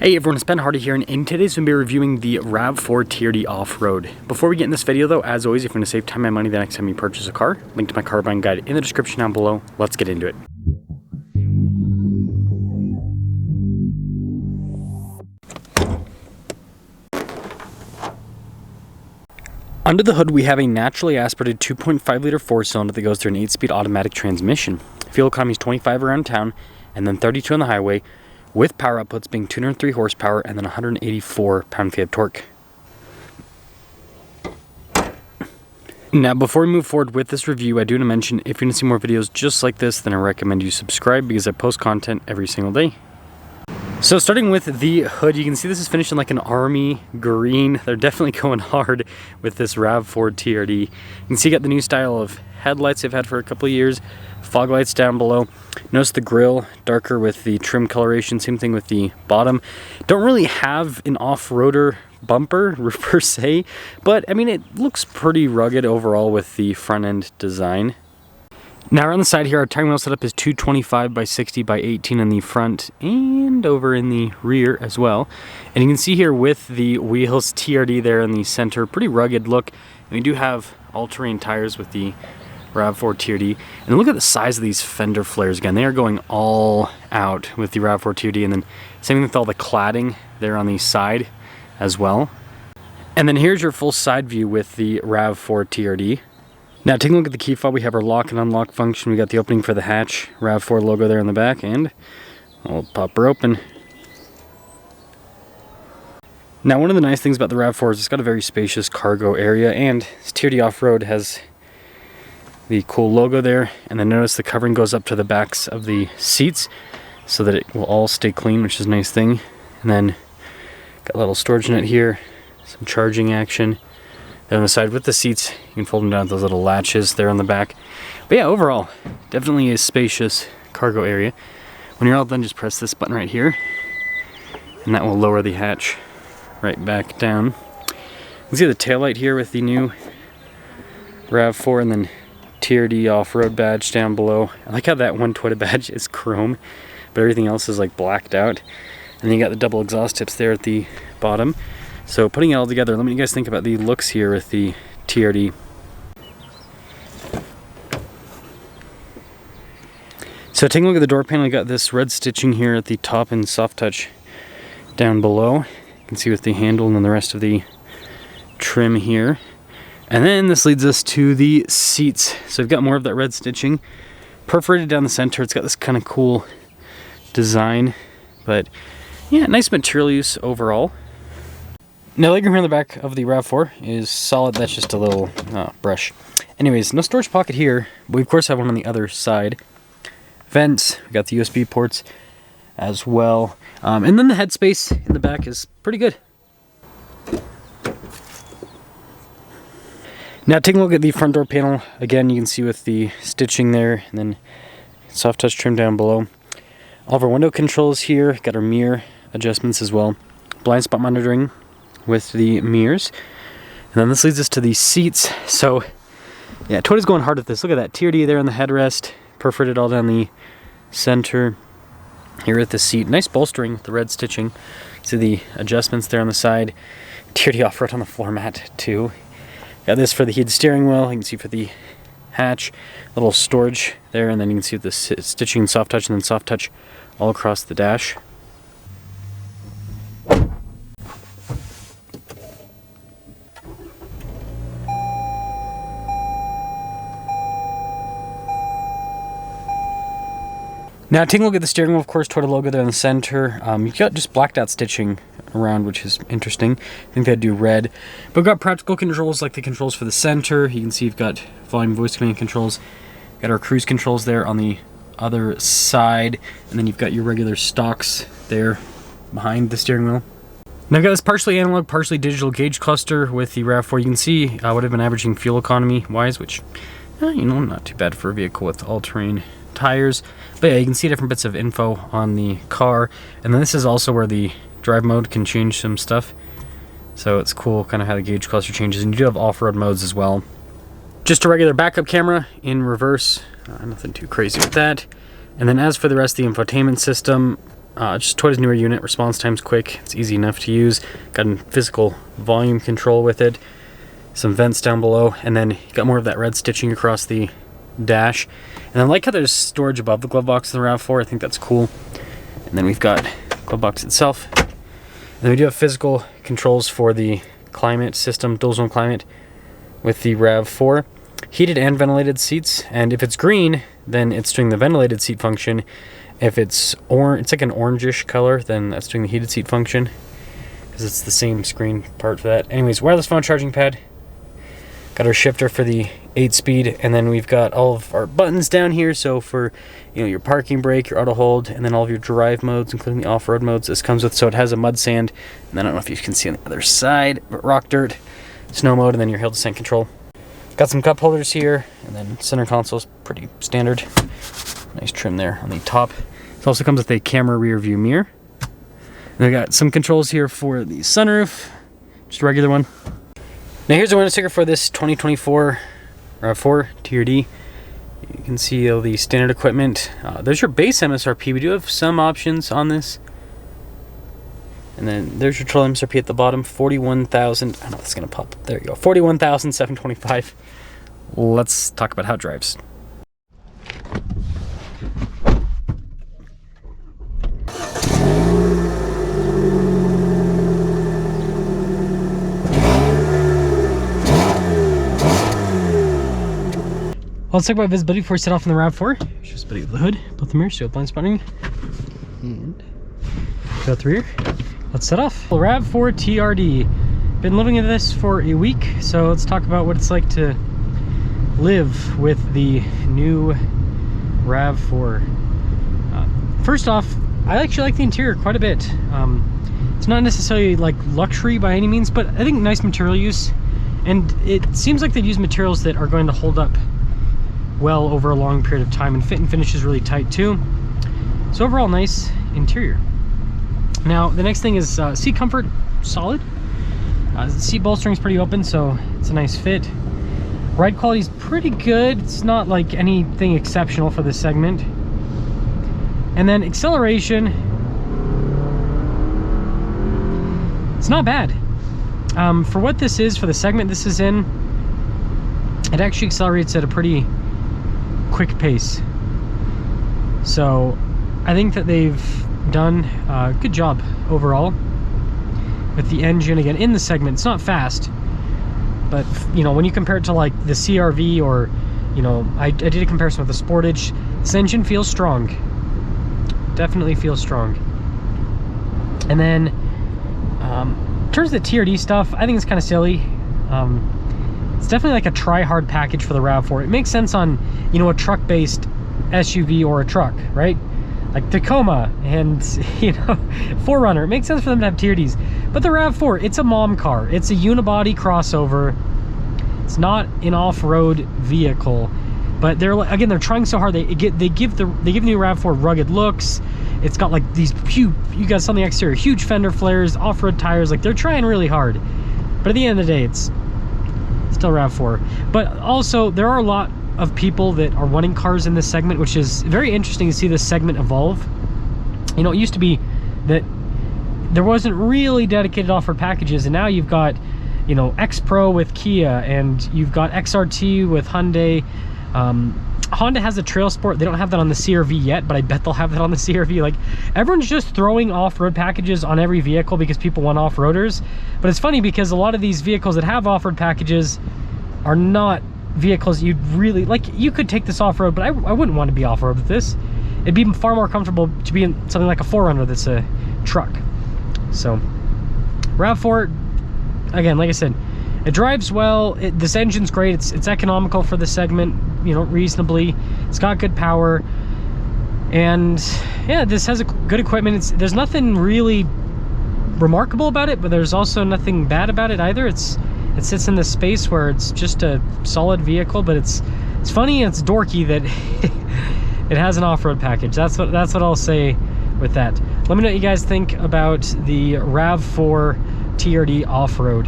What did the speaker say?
Hey everyone, it's Ben Hardy here, and in today's we'll be reviewing the RAV4 TRD Off-Road. Before we get in this video though, as always, if you want to save time and money the next time you purchase a car, link to my car buying guide in the description down below. Let's get into it. Under the hood, we have a naturally aspirated 2.5 liter 4-cylinder that goes through an 8-speed automatic transmission. Fuel economy is 25 around town, and then 32 on the highway, with power outputs being 203 horsepower and then 184 pound-feet of torque. Now, before we move forward with this review, I do want to mention, if you want to see more videos just like this, then I recommend you subscribe because I post content every single day. So starting with the hood, you can see this is finished in like an army green. They're definitely going hard with this RAV4 TRD. You can see you got the new style of headlights they've had for a couple of years. Fog lights down below. Notice the grille darker with the trim coloration. Same thing with the bottom. Don't really have an off-roader bumper per se, but I mean it looks pretty rugged overall with the front end design. Now around the side here, our tire wheel setup is 225 by 60 by 18 in the front and over in the rear as well. And you can see here with the wheels TRD there in the center, pretty rugged look. And we do have all-terrain tires with the RAV4 TRD. And look at the size of these fender flares again. They are going all out with the RAV4 TRD, and then same thing with all the cladding there on the side as well. And then here's your full side view with the RAV4 TRD. Now taking a look at the key fob, we have our lock and unlock function. We got the opening for the hatch, RAV4 logo there in the back, and we'll pop her open. Now one of the nice things about the RAV4 is it's got a very spacious cargo area, and this TRD Off-Road has the cool logo there, and then notice the covering goes up to the backs of the seats so that it will all stay clean, which is a nice thing. And then got a little storage net here, some charging action. Then on the side with the seats, you can fold them down with those little latches there on the back. But yeah, overall, definitely a spacious cargo area. When you're all done, just press this button right here, and that will lower the hatch right back down. You can see the taillight here with the new RAV4 and then TRD Off-Road badge down below. I like how that one Toyota badge is chrome, but everything else is like blacked out. And then you got the double exhaust tips there at the bottom. So putting it all together, let me know what you guys think about the looks here with the TRD. So taking a look at the door panel, you got this red stitching here at the top and soft touch down below. You can see with the handle and then the rest of the trim here. And then this leads us to the seats. So we've got more of that red stitching perforated down the center. It's got this kind of cool design, but yeah, nice material use overall. Now, legroom here in the back of the RAV4 is solid. That's just a little brush. Anyways, no storage pocket here, but we of course have one on the other side. Vents, we got the USB ports as well. And then the headspace in the back is pretty good. Now taking a look at the front door panel, again you can see with the stitching there, and then soft touch trim down below. All of our window controls here, got our mirror adjustments as well. Blind spot monitoring with the mirrors. And then this leads us to the seats. So yeah, Toyota's going hard with this. Look at that TRD there on the headrest, perforated all down the center. Here at the seat, nice bolstering with the red stitching. See the adjustments there on the side. TRD Off-Road on the floor mat too. Got this for the heated steering wheel. You can see for the hatch, little storage there, and then you can see the stitching and soft touch, and then soft touch all across the dash. Now taking a look at the steering wheel, of course, Toyota logo there in the center. You've got just blacked out stitching around, which is interesting. I think they do red. But we've got practical controls like the controls for the center. You can see you've got volume voice command controls. Got our cruise controls there on the other side. And then you've got your regular stocks there behind the steering wheel. Now I've got this partially analog, partially digital gauge cluster with the RAV4. You can see what I've been averaging fuel economy wise, which, you know, not too bad for a vehicle with all-terrain tires. But yeah, you can see different bits of info on the car. And then this is also where the drive mode can change some stuff. So it's cool kind of how the gauge cluster changes. And you do have off-road modes as well. Just a regular backup camera in reverse. Nothing too crazy with that. And then as for the rest of the infotainment system, Just Toyota's newer unit. Response time's quick. It's easy enough to use. Got a physical volume control with it. Some vents down below, and then you got more of that red stitching across the dash. And I like how there's storage above the glove box in the RAV4. I think that's cool. And then we've got glove box itself. And then we do have physical controls for the climate system, dual zone climate with the RAV4. Heated and ventilated seats, and if it's green, then it's doing the ventilated seat function. If it's orange, it's like an orangish color, then that's doing the heated seat function, because it's the same screen part for that. Anyways, wireless phone charging pad. Got our shifter for the 8-speed, and then we've got all of our buttons down here. So for, you know, your parking brake, your auto hold, and then all of your drive modes, including the off-road modes this comes with. So it has a mud, sand, and then I don't know if you can see on the other side, but rock, dirt, snow mode, and then your hill descent control. Got some cup holders here, and then center console's pretty standard. Nice trim there on the top. It also comes with a camera rear view mirror. And we got some controls here for the sunroof, just a regular one. Now here's the window sticker for this 2024 RAV4 TRD. You can see all the standard equipment. There's your base MSRP. We do have some options on this. And then there's your total MSRP at the bottom, 41,000. I don't know if it's gonna pop. There you go, 41,725. Let's talk about how it drives. Let's talk about visibility before we set off in the RAV4. Just visibility of the hood, both the mirrors, so blind spotting. And got the rear. Let's set off. RAV4 TRD. Been living in this for a week, so let's talk about what it's like to live with the new RAV4. First off, I actually like the interior quite a bit. It's not necessarily like luxury by any means, but I think nice material use, and it seems like they've used materials that are going to hold up well over a long period of time, and fit and finish is really tight too. So overall, nice interior. Now the next thing is seat comfort, solid. The seat bolstering is pretty open, so it's a nice fit. Ride quality is pretty good. It's not like anything exceptional for this segment. And then acceleration, it's not bad. For what this is, for the segment this is in, it actually accelerates at a pretty quick pace. So I think that they've done a good job overall with the engine. Again, in the segment, it's not fast, but you know, when you compare it to like the CR-V, or you know, I did a comparison with the Sportage, this engine feels strong. Definitely feels strong. And then in terms of the TRD stuff, I think it's kind of silly. It's definitely like a try-hard package for the RAV4. It makes sense on, you know, a truck-based SUV or a truck, right? Like Tacoma and, you know, 4Runner. It makes sense for them to have TRDs. But the RAV4, it's a mom car. It's a unibody crossover. It's not an off-road vehicle. But they're, again, they're trying so hard. They give the new RAV4 rugged looks. It's got like these huge, you guys saw on the exterior, huge fender flares, off-road tires. Like, they're trying really hard. But at the end of the day, it's still RAV4. But also, there are a lot of people that are wanting cars in this segment, which is very interesting to see this segment evolve. You know, it used to be that there wasn't really dedicated off-road packages, and now you've got, you know, X-Pro with Kia, and you've got XRT with Hyundai. Honda has a Trail Sport. They don't have that on the CR-V yet, but I bet they'll have that on the CR-V. Like, everyone's just throwing off-road packages on every vehicle because people want off-roaders. But it's funny because a lot of these vehicles that have off-road packages are not vehicles you'd really like. You could take this off-road, but I wouldn't want to be off-road with this. It'd be far more comfortable to be in something like a 4Runner that's a truck. So RAV4, again, like I said, it drives well. This engine's great. It's economical for the segment, you know, reasonably. It's got good power, and yeah, this has a good equipment. There's nothing really remarkable about it, but there's also nothing bad about it either. It sits in this space where it's just a solid vehicle, but it's funny and it's dorky that it has an off-road package. That's what I'll say with that. Let me know what you guys think about the RAV4 TRD Off-Road.